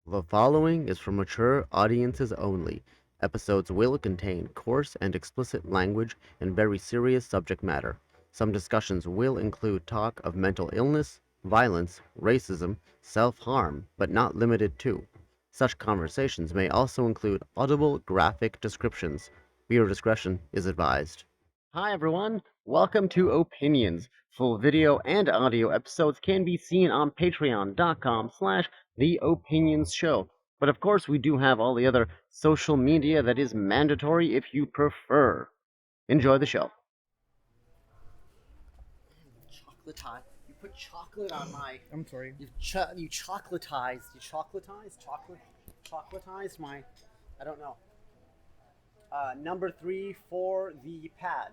The following is for mature audiences only. Episodes will contain coarse and explicit language and very serious subject matter. Some discussions will include talk of mental illness, violence, racism, self-harm, but not limited to. Such conversations may also include audible graphic descriptions. Viewer discretion is advised. Hi everyone, welcome to Opinions. Full video and audio episodes can be seen on patreon.com/The Opinions Show. But of course, we do have all the other social media that is mandatory if you prefer. Enjoy the show. Chocolatize. You put chocolate on my. I'm sorry. You chocolatized. You chocolatized my. I don't know. Number 3 for the pad.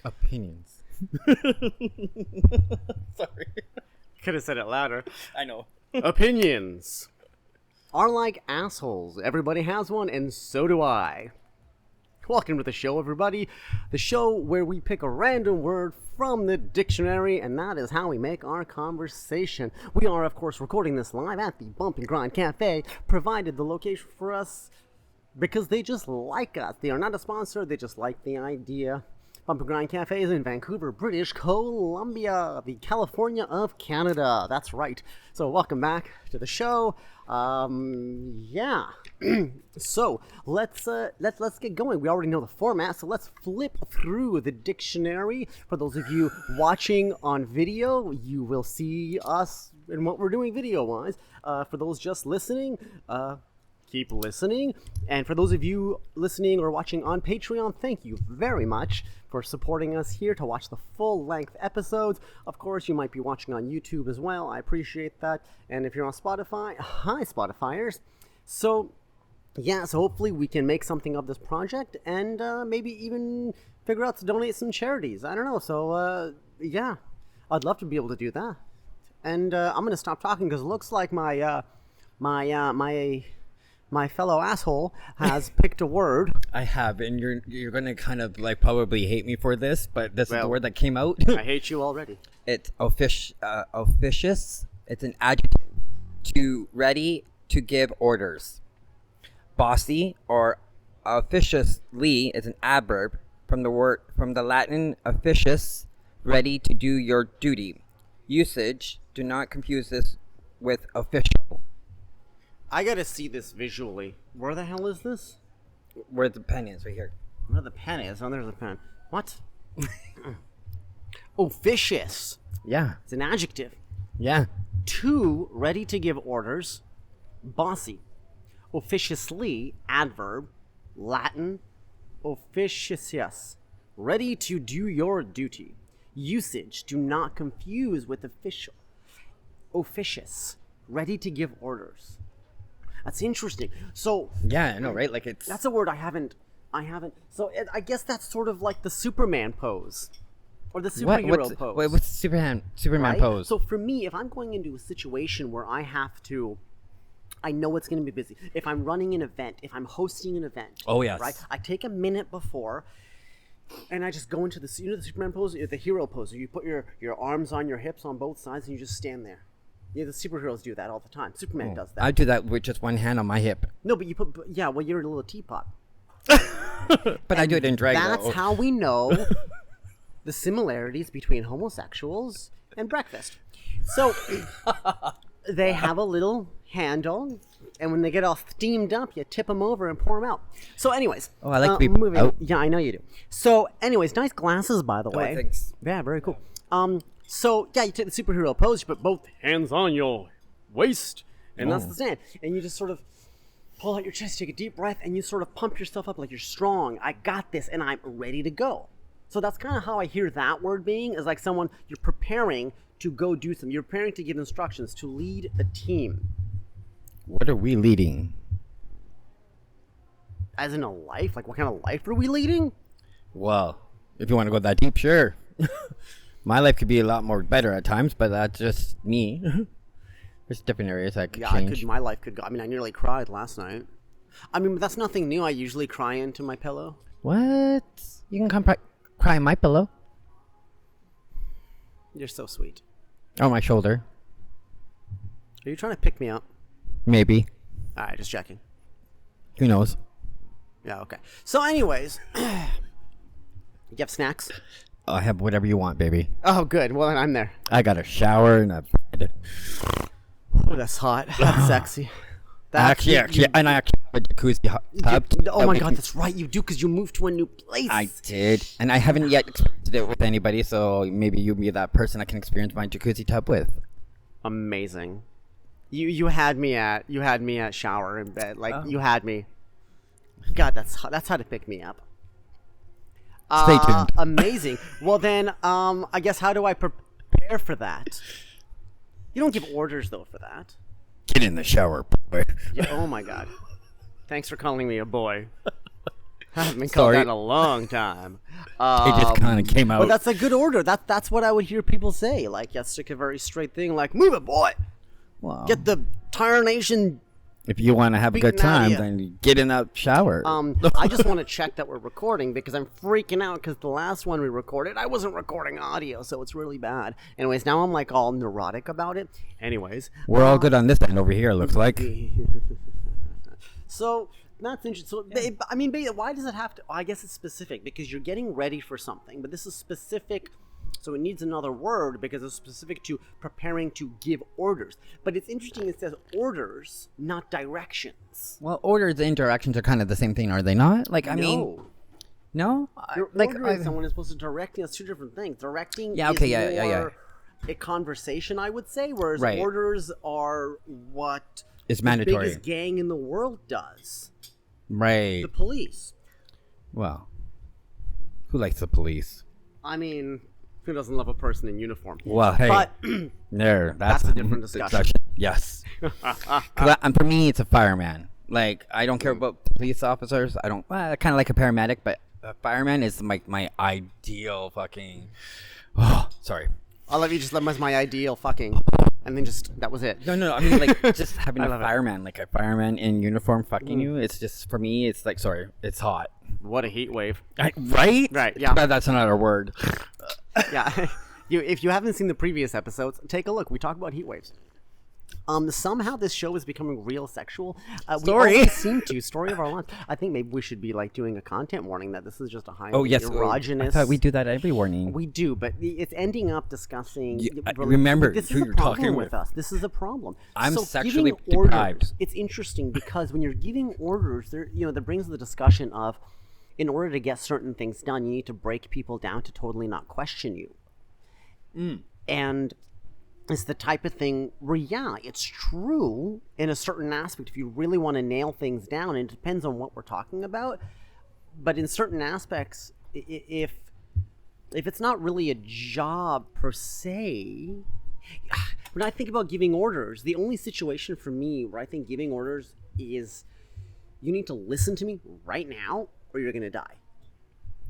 Opinions. Sorry. Could have said it louder. I know. Opinions are like assholes. Everybody has one, and so do I. Welcome to the show, everybody. The show where we pick a random word from the dictionary, and that is how we make our conversation. We are, of course, recording this live at the Bump and Grind Cafe, provided the location for us because they just like us. They are not a sponsor, they just like the idea. Bump and Grind Cafe is in Vancouver, British Columbia, the California of Canada. That's right. So welcome back to the show. Yeah. So let's get going. We already know the format, so let's flip through the dictionary. For those of you watching on video, you will see us and what we're doing video-wise. For those just listening, keep listening. And for those of you listening or watching on Patreon, thank you very much for supporting us here to watch the full-length episodes. Of course, you might be watching on YouTube as well. I appreciate that. And if you're on Spotify, hi, Spotifyers. So, yeah, so hopefully we can make something of this project and maybe even figure out to donate some charities. I don't know. So, yeah, I'd love to be able to do that. And I'm going to stop talking because it looks like my fellow asshole has picked a word. I have, and you're gonna kind of like probably hate me for this, but this is the word that came out. I hate you already. It's officious. It's an adjective to ready to give orders. Bossy or officiously is an adverb from the Latin officious, ready to do your duty. Usage. Do not confuse this with official. I gotta see this visually. Where the hell is this? Where the pen is, right here. Where the pen is? Oh, there's the pen. What? Officious. Yeah. It's an adjective. Yeah. To, ready to give orders. Bossy. Officiously, adverb. Latin. Officious. Ready to do your duty. Usage. Do not confuse with official. Officious. Ready to give orders. That's interesting. So yeah, I know, right? Like that's a word I haven't. So I guess that's sort of like the Superman pose, or the superhero pose. What's the Superman right? pose? So for me, if I'm going into a situation where I know it's going to be busy. If I'm running an event, if I'm hosting an event. Oh yes. Right. I take a minute before, and I just go into the the Superman pose, the hero pose. Where you put your arms on your hips on both sides, and you just stand there. Yeah, the superheroes do that all the time. Superman does that. I do that with just one hand on my hip. No, but you put well, you're a little teapot. But I do it in drag. That's how we know the similarities between homosexuals and breakfast. So they have a little handle, and when they get all steamed up, you tip them over and pour them out. So, anyways, oh, I like to be moving. Out. Yeah, I know you do. So, anyways, nice glasses, by the way. Thanks. Yeah, very cool. So, yeah, you take the superhero pose, you put both hands on your waist, and that's the stand. And you just sort of pull out your chest, take a deep breath, and you sort of pump yourself up like you're strong. I got this, and I'm ready to go. So that's kind of how I hear that word being, is like someone, you're preparing to go do something. You're preparing to give instructions, to lead a team. What are we leading? As in a life? Like, what kind of life are we leading? Well, if you want to go that deep, sure. My life could be a lot more better at times, but that's just me. There's different areas that could change. My life could go. I mean, I nearly cried last night. I mean, but that's nothing new. I usually cry into my pillow. What? You can come cry in my pillow. You're so sweet. On my shoulder. Are you trying to pick me up? Maybe. All right, just checking. Who knows? Yeah, okay. So, anyways, you have snacks? I have whatever you want, baby. Oh, good. Well, then I'm there. I got a shower and a bed. Oh, that's hot. That's sexy. Actually, and I actually have a jacuzzi tub. Oh my God, that's right. You do, because you moved to a new place. I did, and I haven't yet experienced it with anybody. So maybe you be that person I can experience my jacuzzi tub with. Amazing. You had me at shower and bed. Like you had me. God, that's how to pick me up. Stay tuned. Amazing. Well then, I guess how do I prepare for that? You don't give orders though for that. Get in the shower, boy. Yeah, oh my God. Thanks for calling me a boy. I haven't been called that in a long time. It just kind of came out. But that's a good order. That's what I would hear people say. Like, that's like a very straight thing. Like, move it, boy. Wow. Get the Tire Nation. If you want to have a good Beaten out of time, ya. then get in that shower. I just want to check that we're recording because I'm freaking out because the last one we recorded, I wasn't recording audio, so it's really bad. Anyways, now I'm like all neurotic about it. Anyways. We're all good on this end over here, it looks like. So that's interesting. So I mean, why does it have to? I guess it's specific because you're getting ready for something, but this is specific. So it needs another word because it's specific to preparing to give orders. But it's interesting. It says orders, not directions. Well, orders and directions are kind of the same thing, are they not? Like, I mean, no. You're Like, ordering someone is supposed to directing. That's two different things. Directing, Yeah, okay, is yeah. more a conversation, I would say, whereas Right. orders are what It's the mandatory, biggest gang in the world does. right? The police. Well, who likes the police? I mean, who doesn't love a person in uniform? Well, hey, But that's a different discussion. Yes. And for me, it's a fireman. Like, I don't care about police officers. I don't. Well, I kind of like a paramedic, but a fireman is my ideal fucking. Oh, sorry. I'll let you just let my ideal fucking, and then just that was it. No. I mean, like, just having a love it. fireman, like a fireman in uniform, fucking you. It's just for me. It's like, sorry, it's hot. What a heat wave. Right? Right, yeah. But that's not a word. Yeah. If you haven't seen the previous episodes, take a look. We talk about heat waves. Somehow this show is becoming real sexual. We always seem to. Story of our lives. I think maybe we should be like doing a content warning that this is just a highly erogenous. I thought we do that every warning. We do, but it's ending up discussing. Remember this who is a you're problem talking with us. This is a problem. I'm So sexually giving orders, deprived. It's interesting because when you're giving orders, that brings the discussion of, in order to get certain things done, you need to break people down to totally not question you. And it's the type of thing where, yeah, it's true in a certain aspect if you really want to nail things down, and it depends on what we're talking about. But in certain aspects, if it's not really a job per se, when I think about giving orders, the only situation for me where I think giving orders is you need to listen to me right now or you're going to die.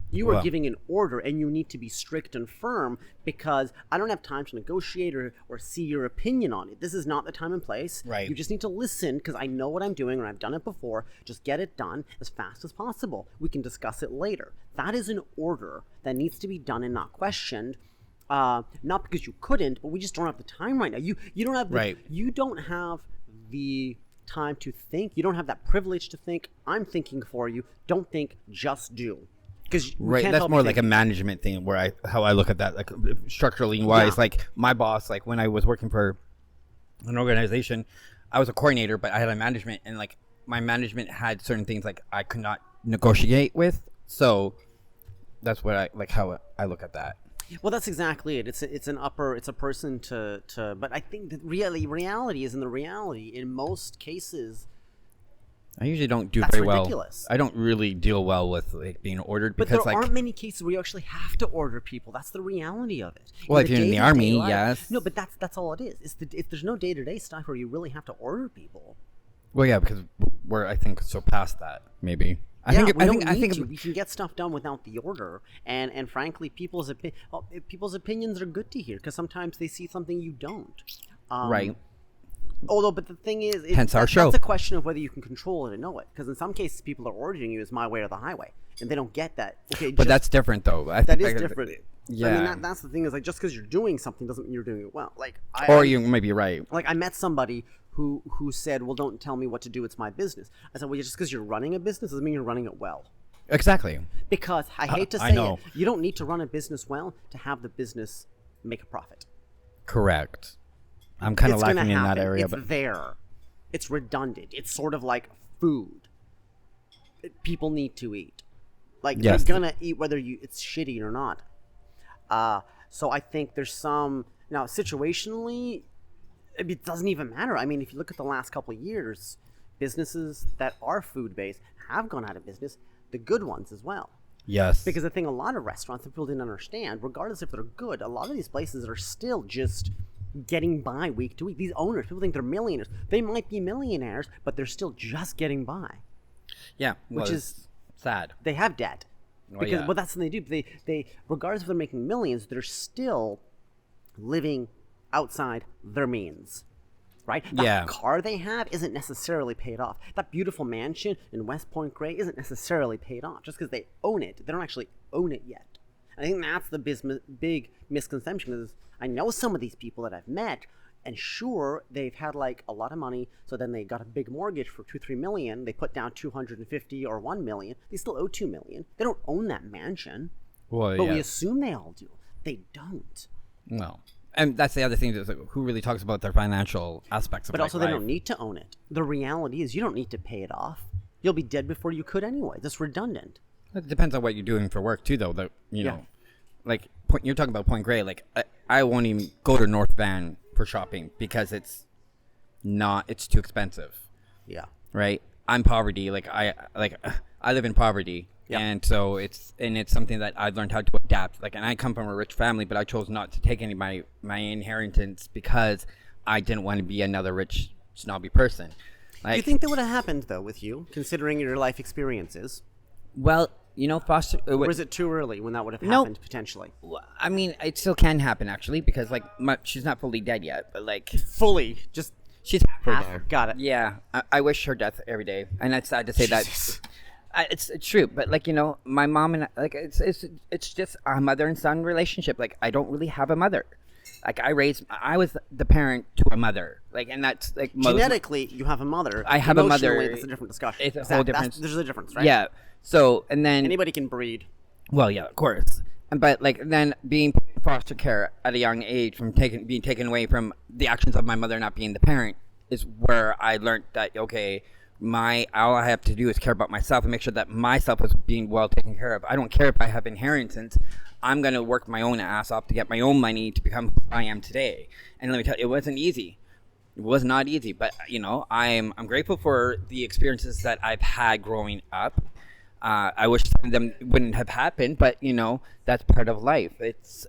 You are giving an order, and you need to be strict and firm because I don't have time to negotiate or see your opinion on it. This is not the time and place. Right. You just need to listen because I know what I'm doing, and I've done it before. Just get it done as fast as possible. We can discuss it later. That is an order that needs to be done and not questioned. Not because you couldn't, but we just don't have the time right now. You don't have you don't have the time to think. You don't have that privilege to think. I'm thinking for you. Don't think, just do. Right, that's more like a management thing where how I look at that, like structurally wise. Like my boss, like when I was working for an organization, I was a coordinator, but I had a management, and like my management had certain things like I could not negotiate with. So that's what I like how I look at that. Well, that's exactly it. It's a person to. But I think that reality is in the reality in most cases. I usually don't do That's very well. ridiculous. I don't really deal well with like being ordered But because there like aren't many cases where you actually have to order people. That's the reality of it. Well, if you're in the army, life, yes. No, but that's all it is. If there's no day-to-day stuff where you really have to order people. Well, yeah, because we're I think so past that maybe. I think we can get stuff done without the order, and frankly, people's opinions are good to hear because sometimes they see something you don't. Right. Although, but the thing is, Hence our show. That's a question of whether you can control it and know it. Because in some cases, people are ordering you as my way or the highway, and they don't get that. Okay, But that's different, though. That is different. Yeah. I mean, that's the thing is like just because you're doing something doesn't mean you're doing it well. Like, Or you might be right. like I met somebody who said, "Well, don't tell me what to do. It's my business." I said, "Well, just because you're running a business doesn't mean you're running it well." Exactly. Because I hate to I say know. it, you don't need to run a business well to have the business make a profit. Correct. I'm kind of It's gonna lacking in that happen. area, It's but there. It's redundant. It's sort of like food. People need to eat. Like Yes. you're gonna eat whether it's shitty or not. So I think there's some now situationally, it doesn't even matter. I mean, if you look at the last couple of years, businesses that are food based have gone out of business. The good ones as well. yes. Because the thing, a lot of restaurants that people didn't understand, regardless if they're good, a lot of these places are still just getting by week to week. These owners, people think they're millionaires. They might be millionaires, but they're still just getting by. yeah, which well, is- it's sad. They have debt. Well, Because, yeah. but that's what they do. They, regardless if they're making millions, they're still living outside their means. Right? That Yeah. car they have isn't necessarily paid off. That beautiful mansion in West Point Grey isn't necessarily paid off just because they own it. They don't actually own it yet. I think that's the big misconception. Is I know some of these people that I've met, and sure, they've had like a lot of money, so then they got a big mortgage for 2-3 million. They put down 250 or 1 million. They still owe 2 million. They don't own that mansion, Well, but yeah. we assume they all do. They don't. Well, and that's the other thing. Is like, who really talks about their financial aspects of But also, life? they don't need to own it. The reality is, you don't need to pay it off. You'll be dead before you could anyway. That's redundant. It depends on what you're doing for work too, though. That you Yeah. know, like you're talking about Point Grey. Like I won't even go to North Van for shopping because it's too expensive. Yeah. Right? I'm poverty. I live in poverty. Yeah. And so it's something that I've learned how to adapt. Like, and I come from a rich family, but I chose not to take any of my inheritance because I didn't want to be another rich snobby person. Do you think that would have happened though with you, considering your life experiences? Well, foster. Or is it too early when that would have No. happened potentially? I mean, it still can happen actually because she's not fully dead yet, but Fully, just she's halfway half. there. Got it. Yeah, I wish her death every day, and it's sad to say Jesus. that. It's true, but my mom and it's just a mother and son relationship. Like I don't really have a mother. Like I was the parent to a mother. Like, and that's like Genetically, you have a mother. I have a mother. Emotionally, that's a different discussion. It's a whole different. There's a difference, right? Yeah. So and then Anybody can breed. well, yeah, of course. But then being put in foster care at a young age from being taken away from the actions of my mother not being the parent is where I learned that okay, all I have to do is care about myself and make sure that myself is being well taken care of. I don't care if I have inheritance. I'm gonna work my own ass off to get my own money to become who I am today. And let me tell you, it wasn't easy. It was not easy, but I'm grateful for the experiences that I've had growing up. I wish some of them wouldn't have happened, but that's part of life. It's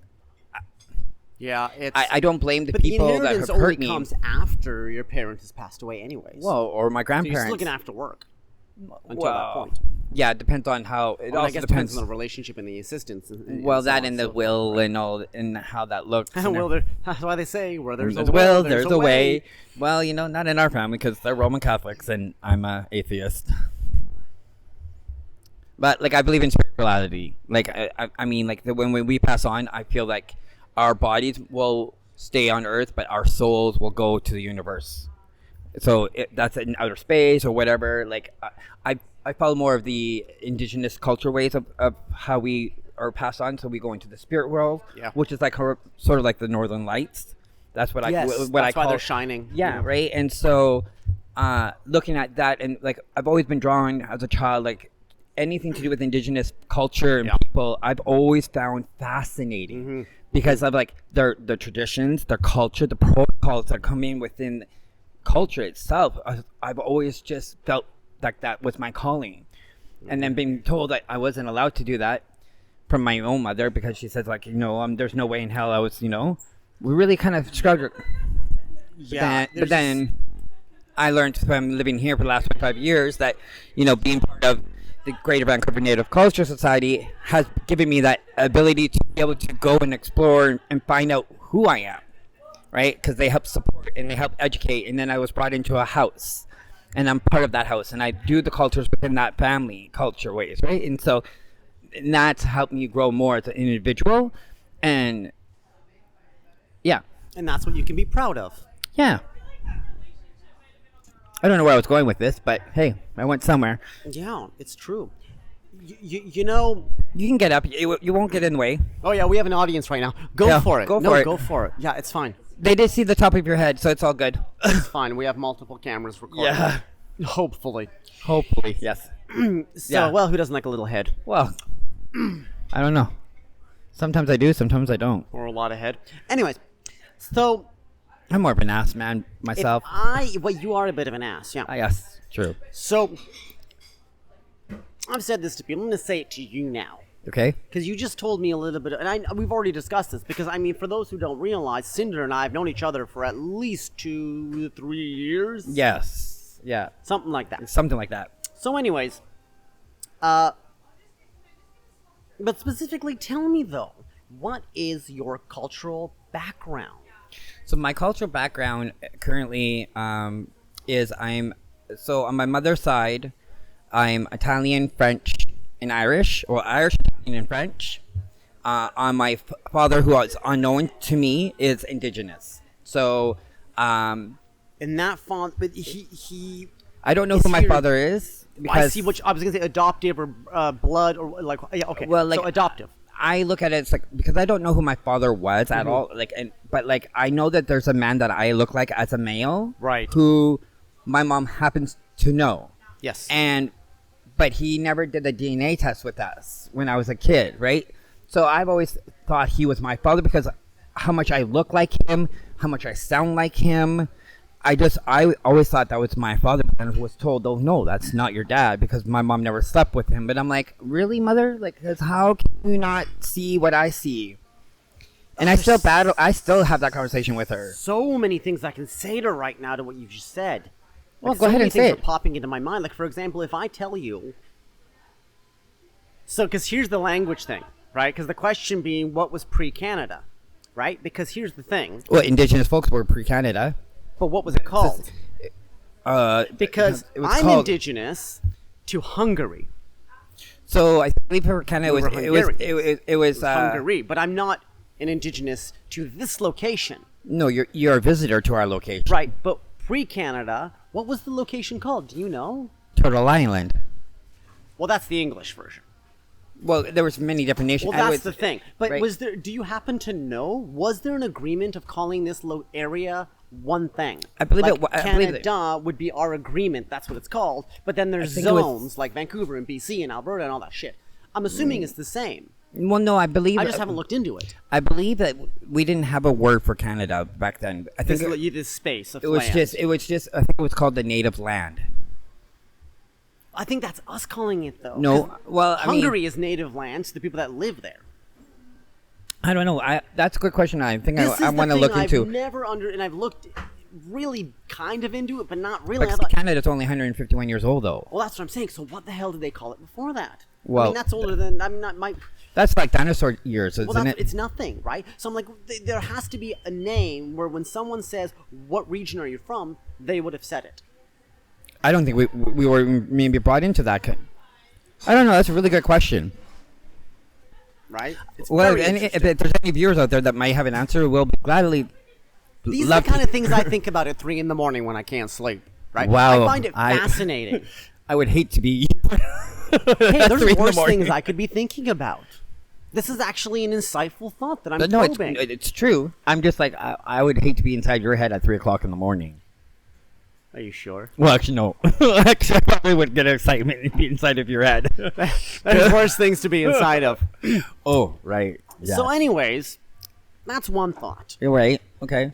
Yeah, it's. I don't blame the but the people that inheritance have only hurt me. comes after your parent has passed away, anyways. Well, or my so you're grandparents. still gonna have to work until well, that point. yeah, it depends on how. It Well, I also guess depends. on the relationship and the assistance. And Well, so that on, and the so- will and all and how that looks. and Well, that's why they say where there's a there's will, there's a way. Well, not in our family because they're Roman Catholics and I'm a atheist. But I believe in spirituality. I mean, when we pass on, I feel like our bodies will stay on Earth, but our souls will go to the universe. So that's in outer space or whatever. I follow more of the indigenous culture ways of how we are passed on. So we go into the spirit world, Yeah. which is sort of like the Northern Lights. That's what Yes, I that's what I why call they're shining. Yeah, right. And so, looking at that, and I've always been drawn as a child, anything to do with indigenous culture and Yeah. people, I've always found fascinating because of their traditions, their culture, the protocols that come in within culture itself. I've always just felt like that was my calling, and then being told that I wasn't allowed to do that from my own mother because she says there's no way in hell I was, we really kind of struggled. Yeah, But then I learned from living here for the last 5 years that, being part of the Greater Vancouver Native Culture Society has given me that ability to be able to go and explore and find out who I am, right? Because they help support and they help educate. And then I was brought into a house, and I'm part of that house, and I do the cultures within that family culture ways, right? And so that's helped me grow more as an individual. And yeah. And that's what you can be proud of. Yeah. I don't know where I was going with this, but hey, I went somewhere. Yeah, it's true. You know... You can get up. You won't get in the way. Oh, yeah, we have an audience right now. Go Yeah, for it. go for it. Go for it. Yeah, it's fine. They did see the top of your head, so it's all good. It's fine. We have multiple cameras recording. Yeah. Hopefully. Hopefully, yes. So, Yeah. well, who doesn't like a little head? Well, I don't know. Sometimes I do, sometimes I don't. Or a lot of head. Anyways, so... I'm more of an ass man myself. Well, you are a bit of an ass, yeah. Yes, true. So, I've said this to people. I'm going to say it to you now. Okay. Because you just told me a little bit, and we've already discussed this. Because I mean, for those who don't realize, Cinder and I have known each other for at least 2 to 3 years. Yes. Yeah. Something like that. Something like that. So, anyways, but specifically, tell me though, what is your cultural background? So my cultural background currently is on my mother's side, I'm Italian, French, and Irish, or Irish, Italian, and French. On my father, who is unknown to me, is Indigenous. So, And that font, but he I don't know Is who my he- father is. Because I see which I was gonna say adoptive or blood or like yeah okay Well, like- so adoptive. I look at it, it's like, because I don't know who my father was at all. But I know that there's a man that I look like as a male. Right. Who my mom happens to know. Yes. But he never did a DNA test with us when I was a kid, right? So I've always thought he was my father because how much I look like him, how much I sound like him. I always thought that was my father, and was told, "Oh no, that's not your dad," because my mom never slept with him. But I'm like, really, mother? Like, 'cause how can you not see what I see? And I still have that conversation with her. So many things I can say to her right now to what you just said. Well, Like, go so ahead many and say things it. are popping into my mind. Like for example, if I tell you, so because here's the language thing, right? Because the question being, what was pre-Canada, right? Because here's the thing. Well, Indigenous folks were pre-Canada. But what was it called? Because it was I'm called- indigenous to Hungary. So I believe for Canada We were it was Hungary, but I'm not an indigenous to this location. No, you're a visitor to our location. Right, but pre-Canada, what was the location called? Do you know? Turtle Island. Well, that's the English version. Well, there was many different nations. Well, that's the thing. But right. was there? Do you happen to know? Was there an agreement of calling this area one thing? I believe like it wa- I believe it- Canada would be our agreement. That's what it's called. But then there's think it was- zones like Vancouver and BC and Alberta and all that shit. I'm assuming it's the same. Well, no, I believe. I just haven't looked into it. I believe that we didn't have a word for Canada back then. I think This space of it was land. just. It was just. I think it was called the native land. I think that's us calling it though. No, 'Cause well, I mean- Hungary is native land to the people that live there. I don't know. That's a good question. I think This is I the want to thing look I've into. never and I've looked really kind of into it, but not really. I Because thought, Canada's only 151 years old, though. well, that's what I'm saying. So what the hell did they call it before that? I Well, mean, that's older than not my. That's like dinosaur years, isn't Well, it? it's nothing, right? So I'm like, there has to be a name where when someone says, "What region are you from?" they would have said it. I don't think we were maybe brought into that. I don't know. That's a really good question. Right? It's Well, very if interesting. there's any viewers out there that might have an answer, we'll gladly. These are love the kind to- of things I think about at 3 a.m. when I can't sleep. Right? Wow, I find it fascinating. I would hate to be. Hey, there's 3 in the worse morning. things I could be thinking about. This is actually an insightful thought that I'm No, probing. it's true. I'm just like I would hate to be inside your head at 3 o'clock in the morning. Are you sure? Well, actually, no. Actually, I probably would get excitement and be inside of your head. There's worse things to be inside of. Oh, right. Yeah. So, anyways, that's one thought. You're right. Okay.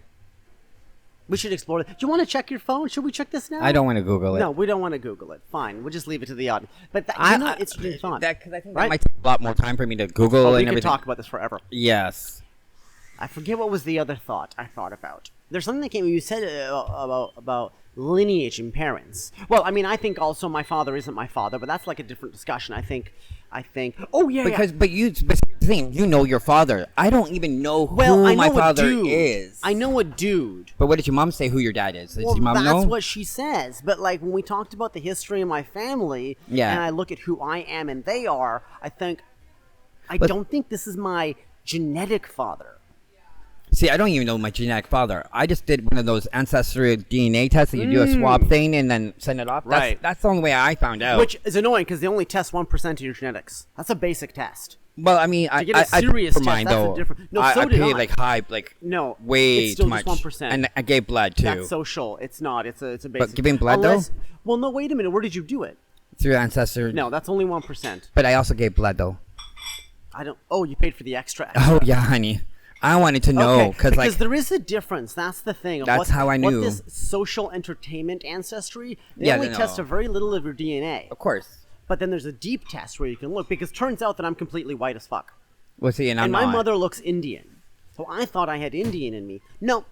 We should explore it. Do you want to check your phone? Should we check this now? I don't want to Google it. No, we don't want to Google it. Fine, we'll just leave it to the audience. But that, it's really fun. Because I think Right? that might take a lot more time for me to Google Oh, we and could everything. talk about this forever. Yes. I forget what was the other thought I thought about. There's something that came. You said about lineage and parents. Well, I mean, I think also my father isn't my father, but that's like a different discussion. I think. Oh yeah. But here's the thing, you know your father. I don't even know well, who I know my a father dude. is. I know a dude. But what did your mom say who your dad is? Does Well, your mom that's know? what she says. But like when we talked about the history of my family, Yeah. and I look at who I am and they are, I think I But- don't think this is my genetic father. See, I don't even know my genetic father. I just did one of those ancestry DNA tests that you do a swab thing and then send it off. Right. That's the only way I found out. Which is annoying because they only test 1% of your genetics. That's a basic test. Well, I mean, To get a serious test, that's a different. No, so I did paid I. like high, like No, way it's still too much. just 1%. And I gave blood too. That's social. It's not. It's a basic. But giving blood though? Well, no. Wait a minute. Where did you do it? Through ancestry. No, that's only 1%. But I also gave blood though. I don't. Oh, you paid for the extra. Oh yeah, honey. I wanted to know Okay, because because there is a difference. That's the thing. Of That's how I knew. What this social entertainment ancestry, they Yeah, only no. test a very little of your DNA. of course. But then there's a deep test where you can look, because it turns out that I'm completely white as fuck. Well, see, and I'm And my not. mother looks Indian. So I thought I had Indian in me. No.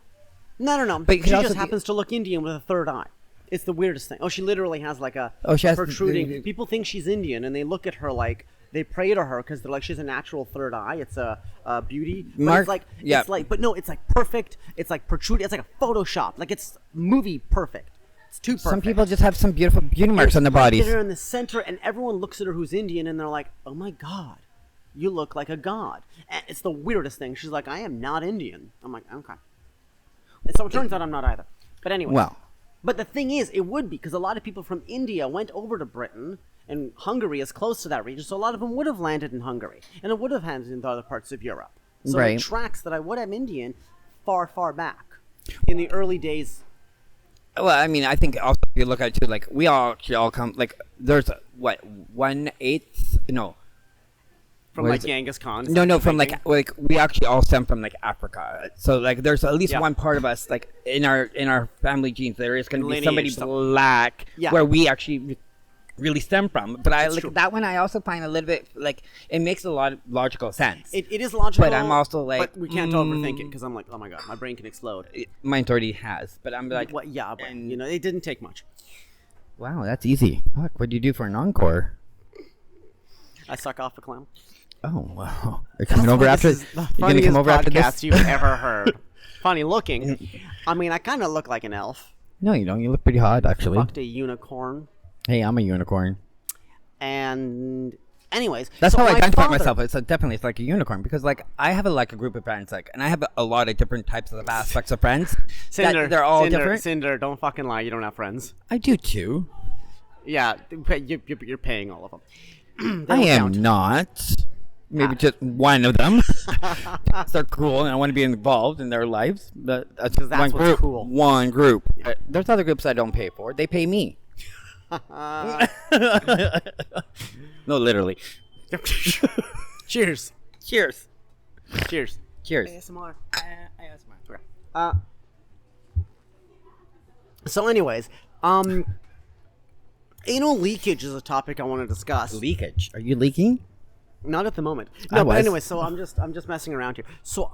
But you She could also just be- happens to look Indian with a third eye. It's the weirdest thing. Oh, she literally has like a Oh, she has protruding. People think she's Indian, and they look at her like they pray to her because they're like, she's a natural third eye. It's a beauty. But Mark- it's like yeah. it's like, but no, it's like perfect. It's like protruding. It's like a Photoshop. Like it's movie perfect. It's too perfect. Some people just have some beautiful beauty marks on their Right bodies. there in the center, and everyone looks at her who's Indian, and they're like, "Oh my god, you look like a god." And it's the weirdest thing. She's like, "I am not Indian." I'm like, "Okay." And so it turns out I'm not either. But anyway. Well. But the thing is, it would be because a lot of people from India went over to Britain, and Hungary is close to that region, so a lot of them would have landed in Hungary, and it would have landed in other parts of Europe. So Right. it tracks that I would have Indian far, far back in the early days. Well, I mean, I think also if you look at it too, like we all actually all come like there's what 1/8 no. From What like is it? Genghis Khan. No, from thinking. like we actually all stem from like Africa. So like there's at least Yeah. one part of us like in our family genes there is going to be Lineage, somebody so- black Yeah. where we actually really stem from. But I That's like true. that one. I also find a little bit like it makes a lot of logical sense. It is logical. But I'm also like, but we can't overthink it because I'm like, oh my god, my brain can explode. Mine already has, but I'm like, Well, yeah, but and- you know, it didn't take much. wow, that's easy. Fuck, what do you do for an encore? I suck off a clown. Oh wow, you're coming over after. This is the You're gonna come funniest over after podcast this. you've ever heard. Funny looking. I mean, I kind of look like an elf. No, you don't. You look pretty hot, actually. Fucked a unicorn. Hey, I'm a unicorn. And anyways, That's so how I my identify father- myself. It's definitely it's like a unicorn because like I have a group of friends like, and I have a lot of different types of aspects of friends. Cinder, they're all Cinder, different. Cinder, don't fucking lie. You don't have friends. I do too. Yeah, you're paying all of them. They I don't am count. not. Maybe just one of them. They're cool, and I want to be involved in their lives. But that's 'Cause that's one what's group. cool. One group. There's other groups I don't pay for. They pay me. No, literally. Cheers. Cheers. Cheers. Cheers. ASMR. Okay. So, anyways, anal leakage is a topic I want to discuss. Leakage. Are you leaking? Not at the moment. I No, but was. anyway, so I'm just messing around here. So,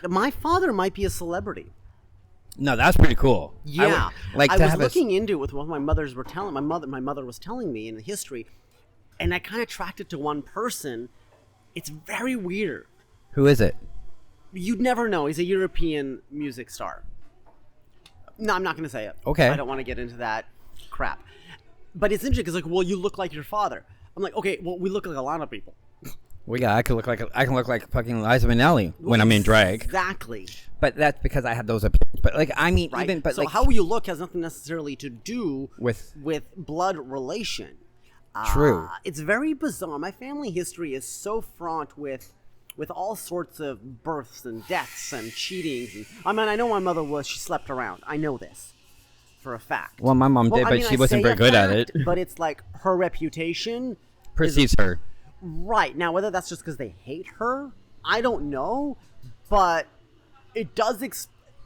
my father might be a celebrity. No, that's pretty cool. Yeah, I I to was have looking into it with what my mothers were telling. My mother was telling me in the history, and I kind of tracked it to one person. It's very weird. Who is it? You'd never know. He's a European music star. No, I'm not going to say it. Okay. I don't want to get into that crap. But it's interesting because, like, well, you look like your father. I'm like, okay, well, we look like a lot of people. Well, yeah, I can look like fucking Liza Minnelli when I'm in drag. Exactly. But that's because I have those appearances. But like, I mean, Right. even but so like how you look has nothing necessarily to do with blood relation. True. It's very bizarre. My family history is so fraught with all sorts of births and deaths and cheatings. And, I mean, I know my mother she slept around. I know this for a fact. well, my mom did, I but mean, she I wasn't say very a good at it. fact, But it's like her reputation. Precedes her. Right. Now, whether that's just because they hate her, I don't know. But it does...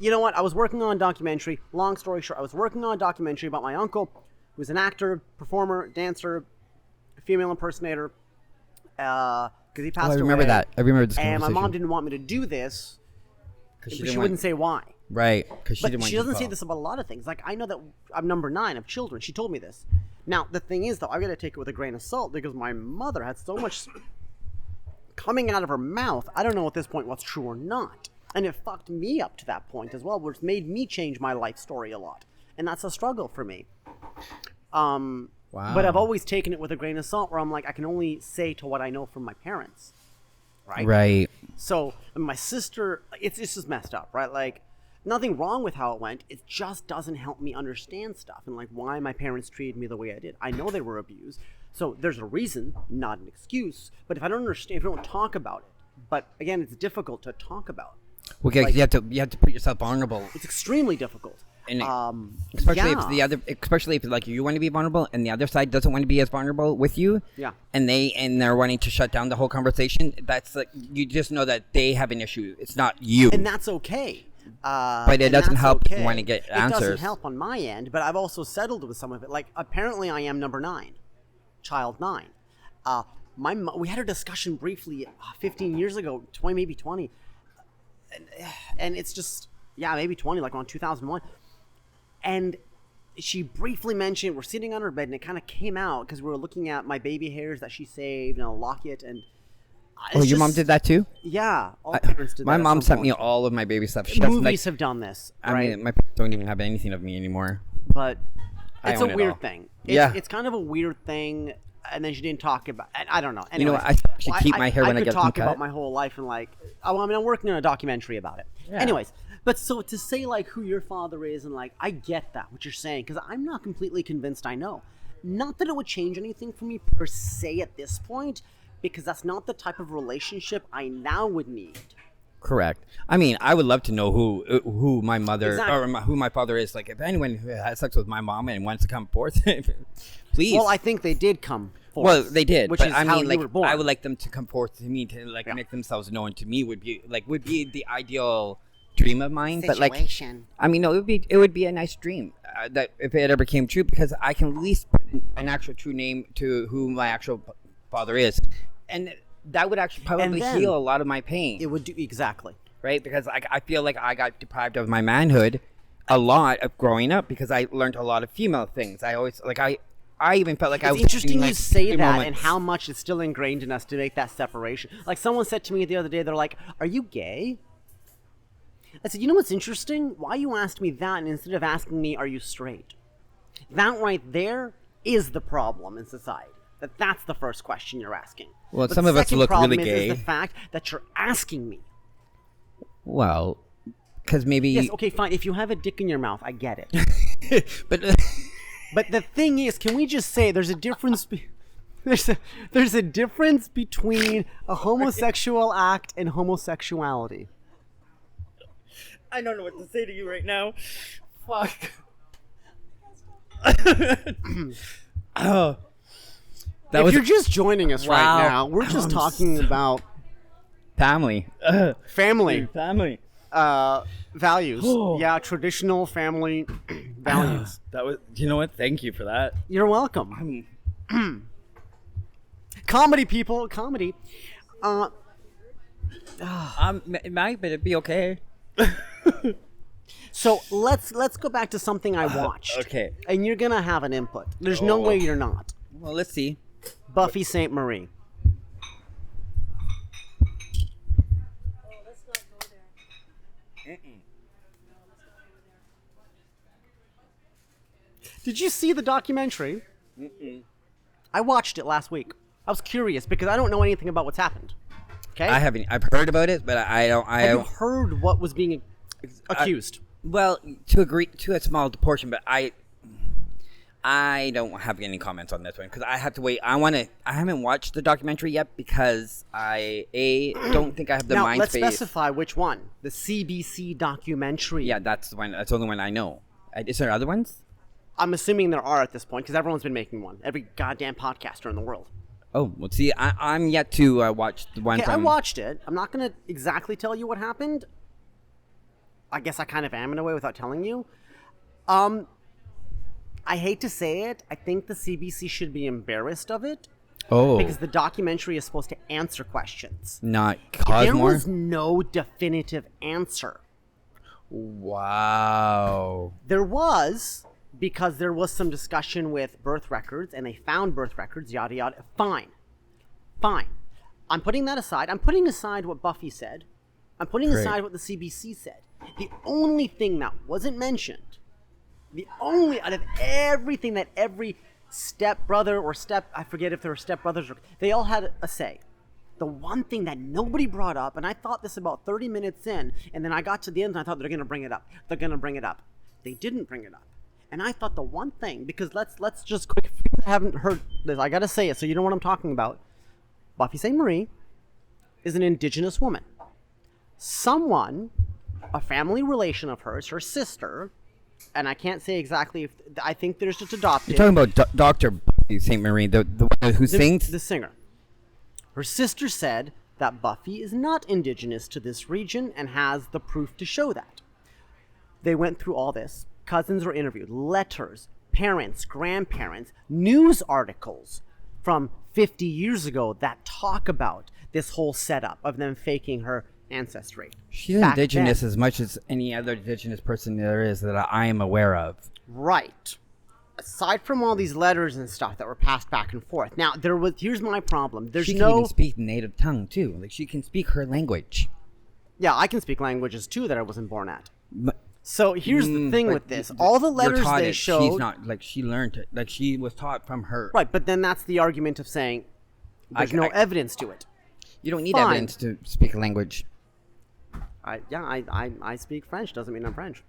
you know what? I was working on a documentary. Long story short, I was working on a documentary about my uncle, who's an actor, performer, dancer, female impersonator, because he passed Oh, I away. remember that. I remember this And my mom conversation. didn't want me to do this, Because but she wouldn't say why. Right. Because she But didn't want she you to doesn't say fall. this about a lot of things. Like, I know that I'm number 9 of children. She told me this. Now, the thing is, though, I got to take it with a grain of salt because my mother had so much coming out of her mouth. I don't know at this point what's true or not. And it fucked me up to that point as well, which made me change my life story a lot. And that's a struggle for me. Wow. But I've always taken it with a grain of salt where I'm like, I can only say to what I know from my parents. right? Right. So my sister, it's just messed up, right? Like, nothing wrong with how it went. It just doesn't help me understand stuff and like why my parents treated me the way I did. I know they were abused, so there's a reason, not an excuse. But if I don't understand, if I don't talk about it, but again, it's difficult to talk about. Okay, Like, you have to put yourself vulnerable, it's extremely difficult. and especially yeah. especially if like you want to be vulnerable and the other side doesn't want to be as vulnerable with you. Yeah. And they're wanting to shut down the whole conversation. That's like, you just know that they have an issue. It's not you. And that's okay. But it doesn't help when you get answers. It doesn't help on my end, but I've also settled with some of it. Like, apparently I am number 9, child 9. We had a discussion briefly 15 years ago, 20, maybe 20. And it's just, yeah, maybe 20, like around 2001. And she briefly mentioned, we're sitting on her bed, and it kind of came out because we were looking at my baby hairs that she saved and a locket. And your mom did that too? Yeah, all parents did that. My mom sent me point. all of my baby stuff. Movies have done this, right? I mean, my parents don't even have anything of me anymore. But it's a own it all. weird thing. It's kind of a weird thing. And then she didn't talk about. I don't know. Anyways, You know, I should keep my hair when I get them could talk cut. about my whole life and like. Oh, I mean, I'm working on a documentary about it. Yeah. Anyways, but so to say like who your father is and like I get that what you're saying because I'm not completely convinced I know. Not that it would change anything for me per se at this point, because that's not the type of relationship I now would need. Correct. I mean, I would love to know who my mother Exactly. or who my father is. Like, if anyone who has sex with my mom and wants to come forth, please. Well, I think they did come forth. Well, they did, which but is I how mean, you like, were born. I would like them to come forth to me to like make themselves known to me. Would be the ideal dream of mine. But like, I mean, no, it would be a nice dream that if it ever came true, because I can at least put an actual true name to who my actual father is, and that would actually probably heal a lot of my pain. It would do exactly. Right, because I feel like I got deprived of my manhood a lot of growing up because I learned a lot of female things. I always like I even felt like I was. It's interesting like, you say that moments. and how much is still ingrained in us to make that separation. Like someone said to me the other day, they're like, "Are you gay?" I said, "You know what's interesting? Why you asked me that and instead of asking me, are you straight?" That right there is the problem in society. That's the first question you're asking. Well, But some the of us second look problem really is gay. the fact that you're asking me. Well, because maybe. Yes, okay, fine. If you have a dick in your mouth, I get it. But But the thing is, can we just say there's a difference? There's a difference between a homosexual act and homosexuality. I don't know what to say to you right now. Fuck. Oh. If you're just joining us right Wow. now, we're just talking about family. family Family. values. Yeah, traditional family values. That was. You know what? Thank you for that. You're welcome. Comedy, people, comedy. It might, but it'd be okay. So let's go back to something I watched. Okay. And you're gonna have an input. There's no way you're not. Well, let's see. Buffy St. Marie. Did you see the documentary? I watched it last week. I was curious because I don't know anything about what's happened. Okay. I haven't. I've heard about it, but I don't. Have you heard what was being accused? Well, to a small portion, but I don't have any comments on this one because I have to wait. I haven't watched the documentary yet because I don't think I have the now, mind let's space. specify which one. The CBC documentary. Yeah, that's the one. That's the only one I know. Is there other ones? I'm assuming there are at this point because everyone's been making one. Every goddamn podcaster in the world. Oh, well, see, I'm yet to watch the one. Okay, I watched it. I'm not going to exactly tell you what happened. I guess I kind of am in a way without telling you. I hate to say it. I think the CBC should be embarrassed of it. Oh. Because the documentary is supposed to answer questions. Not cause There more? was no definitive answer. Wow. There was, because there was some discussion with birth records, and they found birth records, yada yada. Fine. I'm putting that aside. I'm putting aside what Buffy said. I'm putting Great. aside what the CBC said. The only thing that wasn't mentioned, out of everything that every stepbrother or I forget if they were stepbrothers, they all had a say. the one thing that nobody brought up, and I thought this about 30 minutes in, and then I got to the end and I thought they're going to bring it up. They're going to bring it up. They didn't bring it up. And I thought the one thing, because let's just quick, if you haven't heard this, I got to say it so you know what I'm talking about. Buffy St. Marie is an indigenous woman. Someone, a family relation of hers, her sister, and I can't say exactly if, I think there's just adopted. You're talking about Dr. Buffy St. Marie, the one who sings? The singer. Her sister said that Buffy is not indigenous to this region and has the proof to show that. They went through all this. Cousins were interviewed, letters, parents, grandparents, news articles from 50 years ago that talk about this whole setup of them faking her ancestry. She's indigenous as much as any other indigenous person there is that I am aware of. Right. Aside from all these letters and stuff that were passed back and forth. Now, here's my problem. She can even speak native tongue, too. Like, she can speak her language. Yeah, I can speak languages, too, that I wasn't born at. So here's the thing with this. All the letters they showed... She's not, like, she learned it. Like, she was taught from her. Right, but then that's the argument of saying there's no evidence to it. You don't need evidence to speak a language. I speak French. Doesn't mean I'm French.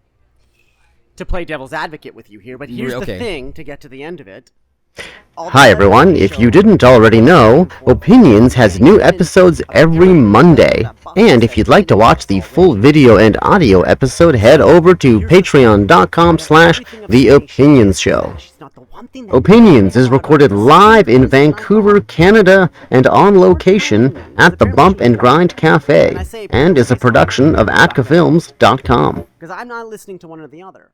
To play devil's advocate with you here, but here's the thing, to get to the end of it. Hi everyone, if you didn't already know, Opinions has new episodes every Monday. And if you'd like to watch the full video and audio episode, head over to patreon.com/The Opinions Show. Opinions is recorded live in Vancouver, Canada, and on location at the Bump and Grind Cafe, and is a production of atkafilms.com. Because I'm not listening to one or the other.